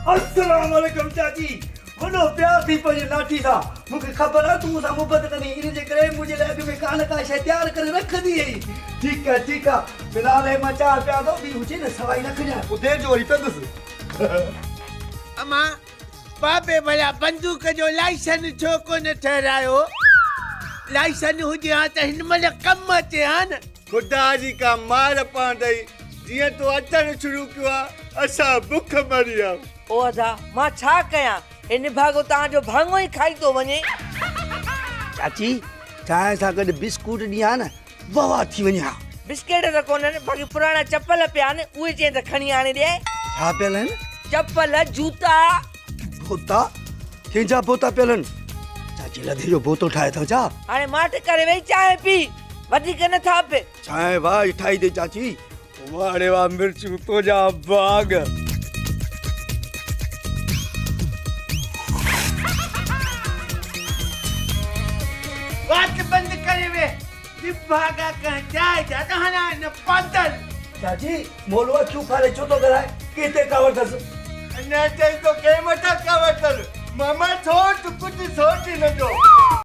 अस्सलाम वालेकुम चाची वनो प्यार थी पे लाठी सा मुखे खबर है तू सा मोहब्बत करनी इन जे करे मुझे लाग में कान का शे तैयार कर रख दी है ठीक है फिलहाल है मचा प्या दो भी हुजे न सवाई रख जा उदे जोरी पे दस अमा बाबे भला बंदूक जो लाइसेंस छो को न ठहरायो लाइसेंस हुजे हा त हिन महिल कम अचे हा न खुदा जी का मार पांदई जिया तो अचण शुरू किया असा भूख मरिया ओ अदा मां छा कयां इन भागो ता जो भांगो ही खाई तो वने चाची चाय सा गड बिस्कुट दिया न वाह थी व냐 बिस्किट त कोन बाकी पुराना चप्पल पिया न उहे जे त खणी आने दे छा पेलन चप्पल जूता बोता केजा बोता पेलन चाची लधी जो बोतो ठाए था जा हाणे माट करे वई चाय पी वधीक न था पे चाय भाई ठाई दे चाची वाड़े वा मिर्च तो जा बाग बात बंद करे वे दिभागा का चाय जा दहना न पातल चाची मोलवा क्यों खाले चोतो कराए केते कावत दस न चई तो के मटा कावतल मामा छोट कुछ सोच न दो